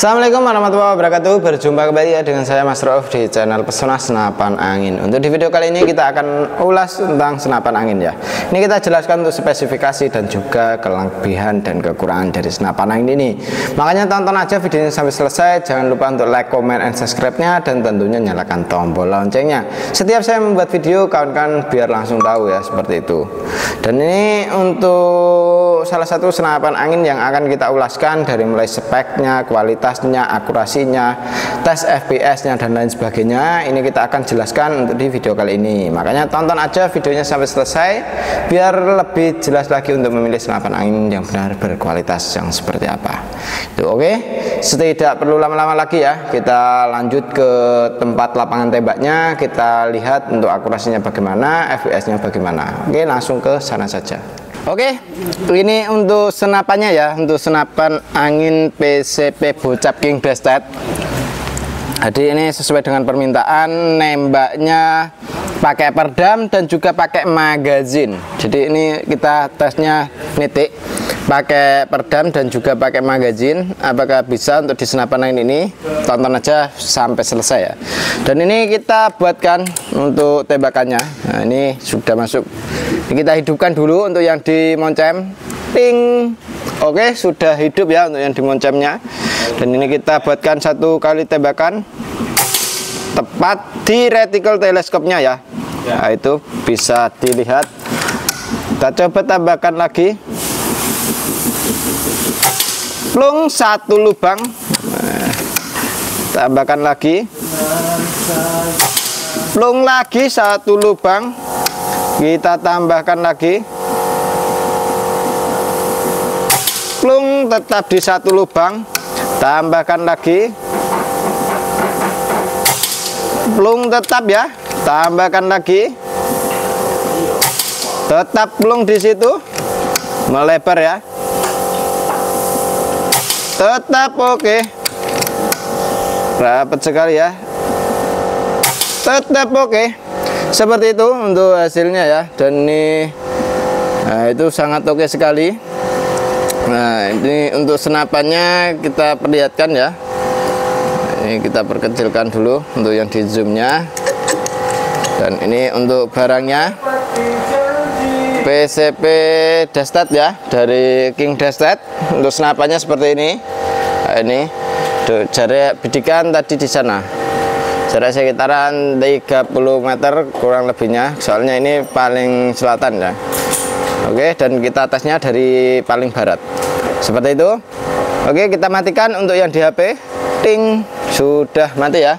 Assalamualaikum warahmatullahi wabarakatuh. Berjumpa kembali ya dengan saya Mas Rauf di channel Pesona Senapan Angin. Untuk di video kali ini kita akan ulas tentang senapan angin ya. Ini kita jelaskan untuk spesifikasi dan juga kelebihan dan kekurangan dari senapan angin ini. Makanya tonton aja videonya sampai selesai. Jangan lupa untuk like, comment, and subscribe-nya, dan tentunya nyalakan tombol loncengnya. Setiap saya membuat video, kawan-kawan biar langsung tahu ya, seperti itu. Dan ini untuk salah satu senapan angin yang akan kita ulaskan dari mulai speknya, kualitasnya, akurasinya, tes FPS-nya, dan lain sebagainya. Ini kita akan jelaskan untuk di video kali ini. Makanya tonton aja videonya sampai selesai biar lebih jelas lagi untuk memilih senapan angin yang benar berkualitas yang seperti apa. Itu oke. Tidak perlu lama-lama lagi ya. Kita lanjut ke tempat lapangan tembaknya. Kita lihat untuk akurasinya bagaimana, FPS-nya bagaimana. Oke, langsung ke sana saja. Oke, ini untuk senapannya ya, untuk senapan angin PCP Bocap King Destet. Jadi ini sesuai dengan permintaan, nembaknya pakai perdam dan juga pakai magazin. Jadi ini kita tesnya nitik, pakai perdam dan juga pakai magazin. Apakah bisa untuk di senapan angin ini? Tonton aja sampai selesai ya. Dan ini kita buatkan untuk tembakannya. Nah, ini sudah masuk. Kita hidupkan dulu untuk yang dimoncem. Ting. Oke, sudah hidup ya untuk yang dimoncemnya. Dan ini kita buatkan satu kali tembakan tepat di reticle teleskopnya ya. Nah, itu bisa dilihat. Kita coba tambahkan lagi. Plung, satu lubang. Nah, tambahkan lagi. Plung lagi, satu lubang. Kita tambahkan lagi. Plung, tetap di satu lubang. Tambahkan lagi. Plung, tetap ya. Tambahkan lagi. Tetap plung di situ. Melebar ya. Tetap oke. Rapat sekali ya. Tetap oke. Seperti itu untuk hasilnya ya. Dan ini itu sangat oke sekali. Nah, ini untuk senapannya kita perlihatkan ya. Ini kita perkecilkan dulu untuk yang di zoomnya. Dan ini untuk barangnya PCP Destet ya, dari King Destet. Untuk senapannya seperti ini. Nah, ini jarak bidikan tadi di sana. Jarak sekitaran 30 meter kurang lebihnya. Soalnya ini paling selatan ya. Oke, dan kita tesnya dari paling barat. Seperti itu. Oke, kita matikan untuk yang di HP. Ting, sudah mati ya.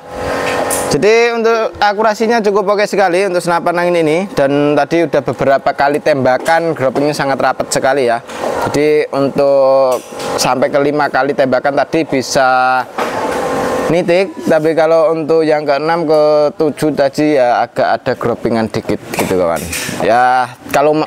Jadi untuk akurasinya cukup oke sekali untuk senapan angin ini. Dan tadi udah beberapa kali tembakan, groupingnya sangat rapat sekali ya. Jadi untuk sampai ke 5 kali tembakan tadi bisa nitik. Tapi kalau untuk yang ke-6 ke-7 tadi ya agak ada groupingan dikit gitu kawan. Ya kalau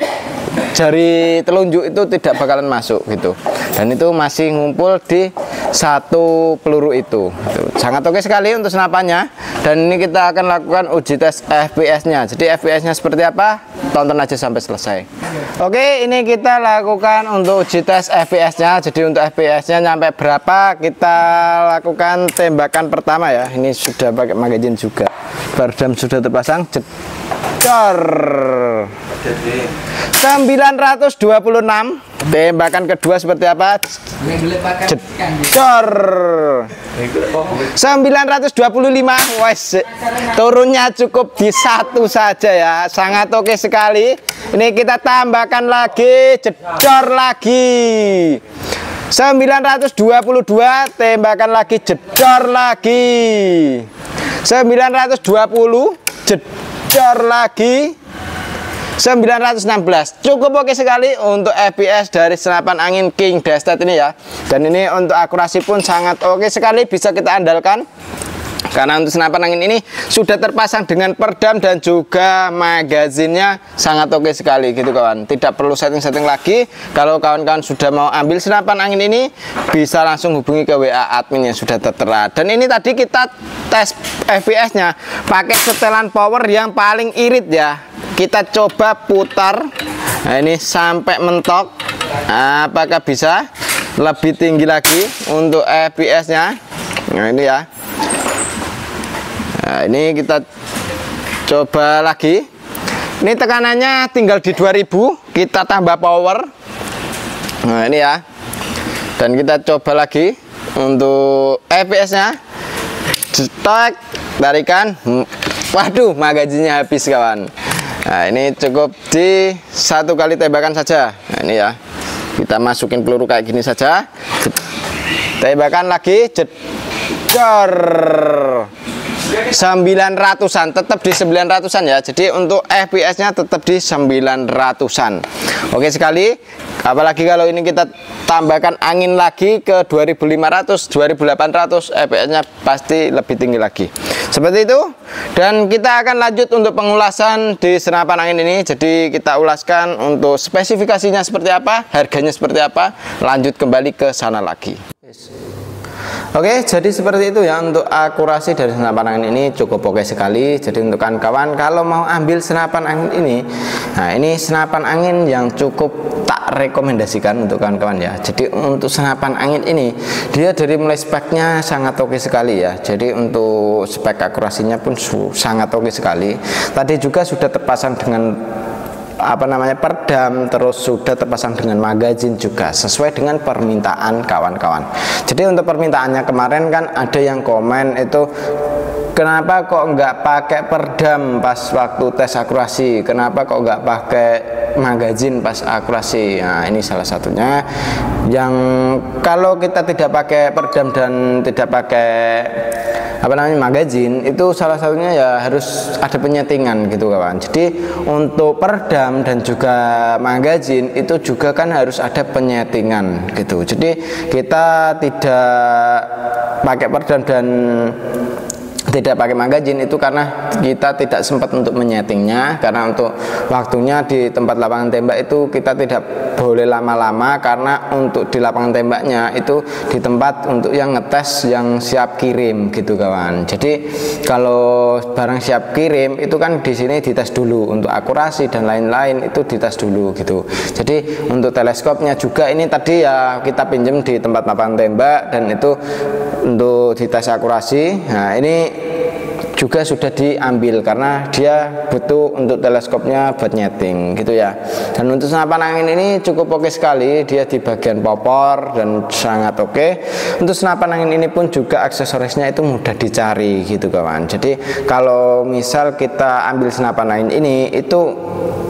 jari telunjuk itu tidak bakalan masuk gitu. Dan itu masih ngumpul di satu peluru itu. Sangat oke sekali untuk senapannya. Dan ini kita akan lakukan uji tes FPS-nya. Jadi FPS-nya seperti apa? Tonton aja sampai selesai. Oke, ini kita lakukan untuk uji tes FPS-nya. Jadi untuk FPS-nya nyampe berapa, kita lakukan tembakan pertama ya. Ini sudah pakai magazin juga. Perdam sudah terpasang. Jedor. 926. Tembakan kedua seperti apa? Jedor. 925. Wes, turunnya cukup di satu saja ya. Sangat oke sekali. Ini kita tambahkan lagi. Jedor lagi. 922. Tembakan lagi. Jedor lagi. 920. Jedor lagi. 916. Cukup oke sekali untuk FPS dari senapan angin King Destet ini ya. Dan ini untuk akurasi pun sangat oke sekali, bisa kita andalkan. Karena untuk senapan angin ini sudah terpasang dengan perdam dan juga magazinnya sangat oke sekali gitu kawan. Tidak perlu setting-setting lagi. Kalau kawan-kawan sudah mau ambil senapan angin ini, bisa langsung hubungi ke WA admin yang sudah tertera. Dan ini tadi kita tes FPS-nya pakai setelan power yang paling irit ya. Kita coba putar. Nah, ini sampai mentok. Apakah bisa lebih tinggi lagi untuk FPS-nya? Nah ini ya. Nah ini kita coba lagi. Ini tekanannya tinggal di 2000, kita tambah power. Nah ini ya. Dan kita coba lagi untuk FPS nya. Cetak, tarikan. Waduh, magazinnya habis kawan. Nah ini cukup di 1 kali tembakan saja. Nah ini ya, kita masukin peluru kayak gini saja, tembakan lagi, jedor. 900-an, tetap di 900-an ya. Jadi untuk FPS nya tetap di 900-an. Oke sekali. Apalagi kalau ini kita tambahkan angin lagi ke 2500, 2800, FPS nya pasti lebih tinggi lagi. Seperti itu. Dan kita akan lanjut untuk pengulasan di senapan angin ini. Jadi kita ulaskan untuk spesifikasinya seperti apa, harganya seperti apa. Lanjut kembali ke sana lagi. Oke, jadi seperti itu ya untuk akurasi dari senapan angin ini cukup oke sekali. Jadi untuk kawan-kawan kalau mau ambil senapan angin ini, nah ini senapan angin yang cukup tak rekomendasikan untuk kawan-kawan ya. Jadi untuk senapan angin ini dia dari mulai speknya sangat oke sekali ya. Jadi untuk spek akurasinya pun sangat oke sekali. Tadi juga sudah terpasang dengan peredam, terus sudah terpasang dengan magazin juga sesuai dengan permintaan kawan-kawan. Jadi untuk permintaannya kemarin kan ada yang komen itu, kenapa kok nggak pakai peredam pas waktu tes akurasi, kenapa kok nggak pakai magazin pas akurasi. Nah ini salah satunya yang kalau kita tidak pakai peredam dan tidak pakai magazin, itu salah satunya ya harus ada penyetingan gitu kawan. Jadi untuk peredam dan juga magazin itu juga kan harus ada penyetingan gitu. Jadi kita tidak pakai peredam dan tidak pakai magazin itu karena kita tidak sempat untuk menyetingnya, karena untuk waktunya di tempat lapangan tembak itu kita tidak boleh lama-lama, karena untuk di lapangan tembaknya itu di tempat untuk yang ngetes yang siap kirim gitu kawan. Jadi kalau barang siap kirim itu kan di sini dites dulu untuk akurasi dan lain-lain, itu dites dulu gitu. Jadi untuk teleskopnya juga ini tadi ya kita pinjam di tempat lapangan tembak dan itu untuk dites akurasi. Nah ini juga sudah diambil karena dia butuh untuk teleskopnya buat nyeting gitu ya. Dan untuk senapan angin ini cukup oke sekali, dia di bagian popor dan sangat oke. Untuk senapan angin ini pun juga aksesorisnya itu mudah dicari gitu kawan. Jadi kalau misal kita ambil senapan angin ini, itu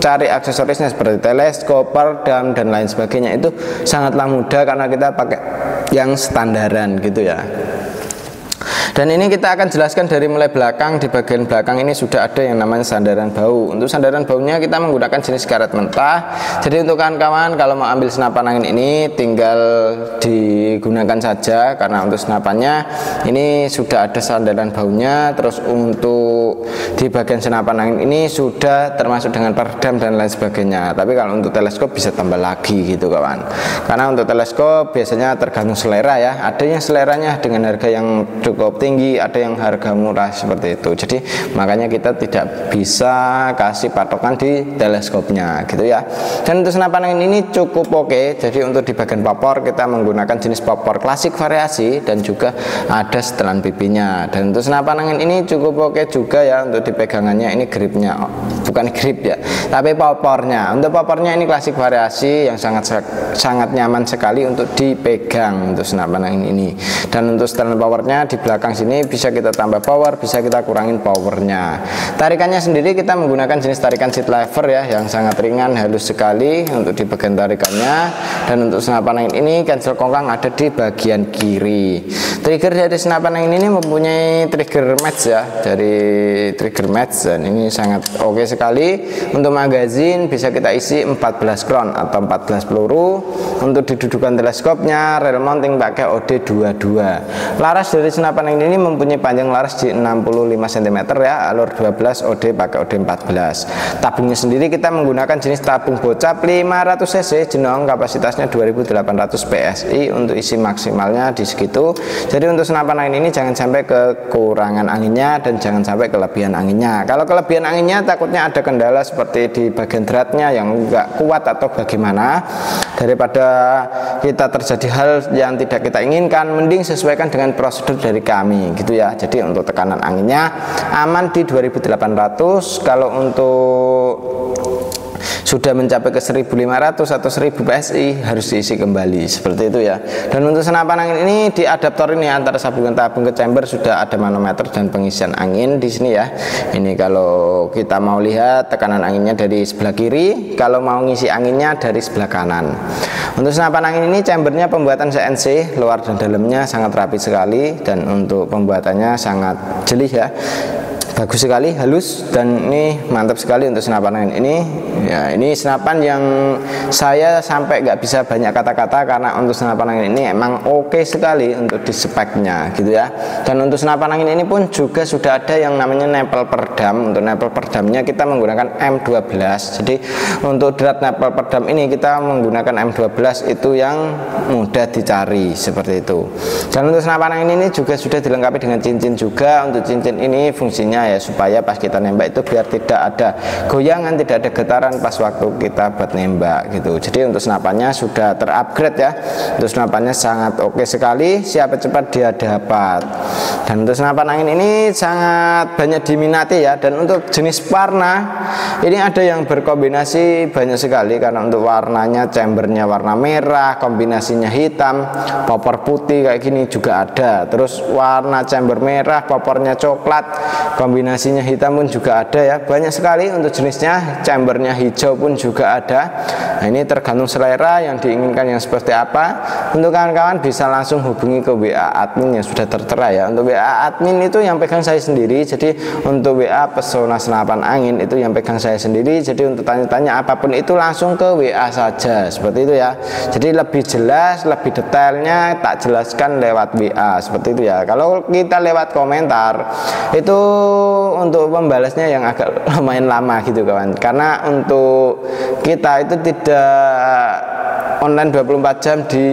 cari aksesorisnya seperti teleskop, peredam dan lain sebagainya itu sangatlah mudah karena kita pakai yang standaran gitu ya. Dan ini kita akan jelaskan dari mulai belakang. Di bagian belakang ini sudah ada yang namanya sandaran bau. Untuk sandaran baunya kita menggunakan jenis karet mentah. Jadi untuk kawan-kawan kalau mau ambil senapan angin ini tinggal digunakan saja, karena untuk senapannya ini sudah ada sandaran baunya. Terus untuk di bagian senapan angin ini sudah termasuk dengan peredam dan lain sebagainya. Tapi kalau untuk teleskop bisa tambah lagi gitu kawan. Karena untuk teleskop biasanya tergantung selera ya. Ada yang seleranya dengan harga yang cukup tinggi, ada yang harga murah seperti itu. Jadi makanya kita tidak bisa kasih patokan di teleskopnya gitu ya. Dan untuk senapan angin ini cukup oke. Jadi untuk di bagian popor kita menggunakan jenis popor klasik variasi dan juga ada setelan pipinya. Dan untuk senapan angin ini cukup oke juga ya. Untuk di pegangannya ini gripnya, bukan grip ya, tapi popornya. Untuk popornya ini klasik variasi yang sangat nyaman sekali untuk dipegang untuk senapan angin ini. Dan untuk setelan powernya di belakang sini bisa kita tambah power, bisa kita kurangin powernya. Tarikannya sendiri kita menggunakan jenis tarikan seat lever ya, yang sangat ringan, halus sekali untuk di bagian tarikannya. Dan untuk senapan angin ini cancel kongkang ada di bagian kiri. Trigger dari senapan angin ini mempunyai trigger match ya, dari trigger match, dan ini sangat oke sekali. Untuk magazin bisa kita isi 14 round atau 14 peluru. Untuk didudukan teleskopnya rel mounting pakai OD22. Laras dari senapan angin ini mempunyai panjang laras di 65 cm ya, alur 12, OD pakai OD 14. Tabungnya sendiri kita menggunakan jenis tabung bocap 500 cc jenong, kapasitasnya 2800 PSI. Untuk isi maksimalnya di segitu. Jadi untuk senapan angin ini jangan sampai kekurangan anginnya dan jangan sampai kelebihan anginnya. Kalau kelebihan anginnya takutnya ada kendala seperti di bagian dratnya yang enggak kuat atau bagaimana, daripada kita terjadi hal yang tidak kita inginkan, mending sesuaikan dengan prosedur dari kami gitu ya. Jadi untuk tekanan anginnya aman di 2800. Kalau untuk sudah mencapai ke 1500 atau 1000 PSI harus diisi kembali seperti itu ya. Dan untuk senapan angin ini di adaptor ini antara sabungan tabung ke chamber sudah ada manometer dan pengisian angin di sini ya. Ini kalau kita mau lihat tekanan anginnya dari sebelah kiri, kalau mau ngisi anginnya dari sebelah kanan. Untuk senapan angin ini chambernya pembuatan CNC, luar dan dalamnya sangat rapi sekali, dan untuk pembuatannya sangat jeli ya. Bagus sekali, halus, dan ini mantap sekali untuk senapan angin ini ya. Ini senapan yang saya sampai nggak bisa banyak kata-kata karena untuk senapan angin ini emang oke sekali untuk di speknya gitu ya. Dan untuk senapan angin ini pun juga sudah ada yang namanya nempel perdam. Untuk nempel perdamnya kita menggunakan M12. Jadi untuk drat nempel perdam ini kita menggunakan M12 itu yang mudah dicari seperti itu. Dan untuk senapan angin ini juga sudah dilengkapi dengan cincin juga. Untuk cincin ini fungsinya ya supaya pas kita nembak itu biar tidak ada goyangan, tidak ada getaran pas waktu kita buat nembak gitu. Jadi untuk senapannya sudah terupgrade ya. Untuk senapannya sangat oke sekali, siapa cepat dia dapat. Dan untuk senapan angin ini sangat banyak diminati ya. Dan untuk jenis warna ini ada yang berkombinasi banyak sekali, karena untuk warnanya chambernya warna merah, kombinasinya hitam, popor putih kayak gini juga ada. Terus warna chamber merah, popornya coklat, kombinasinya hitam pun juga ada ya. Banyak sekali untuk jenisnya. Chambernya hijau pun juga ada. Nah, ini tergantung selera yang diinginkan yang seperti apa. Untuk kawan-kawan bisa langsung hubungi ke WA admin yang sudah tertera ya. Untuk WA admin itu yang pegang saya sendiri. Jadi untuk WA Pesona Senapan Angin itu yang pegang saya sendiri. Jadi untuk tanya-tanya apapun itu langsung ke WA saja seperti itu ya. Jadi lebih jelas, lebih detailnya tak jelaskan lewat WA seperti itu ya. Kalau kita lewat komentar itu untuk membalasnya yang agak lumayan lama gitu kawan, karena untuk kita itu tidak online 24 jam di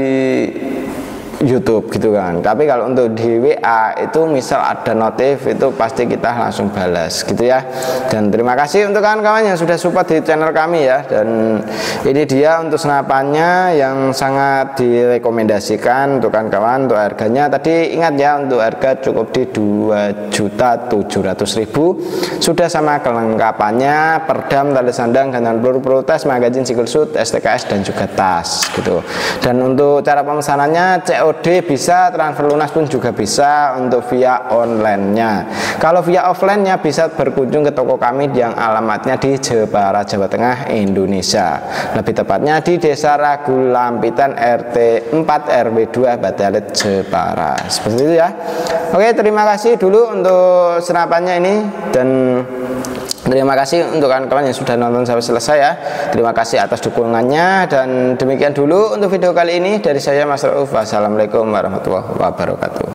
YouTube gitu kan. Tapi kalau untuk di WA itu misal ada notif itu pasti kita langsung balas gitu ya. Dan terima kasih untuk kawan-kawan yang sudah support di channel kami ya. Dan ini dia untuk senapannya yang sangat direkomendasikan untuk kawan-kawan. Untuk harganya tadi ingat ya, untuk harga cukup di 2.700.000 sudah sama kelengkapannya, perdam, tali sandang, gantungan peluru tes, magazin, single shoot, STKS dan juga tas gitu. Dan untuk cara pemesanannya COD bisa, transfer lunas pun juga bisa untuk via online-nya. Kalau via offline-nya bisa berkunjung ke toko kami yang alamatnya di Jepara, Jawa Tengah, Indonesia. Lebih tepatnya di Desa Ragulampitan RT 4 RW 2 Batalet, Jepara. Seperti itu ya. Oke, terima kasih dulu untuk senapannya ini, dan terima kasih untuk kawan-kawan yang sudah nonton sampai selesai ya. Terima kasih atas dukungannya, dan demikian dulu untuk video kali ini dari saya Mas Rauf. Wassalamualaikum warahmatullahi wabarakatuh.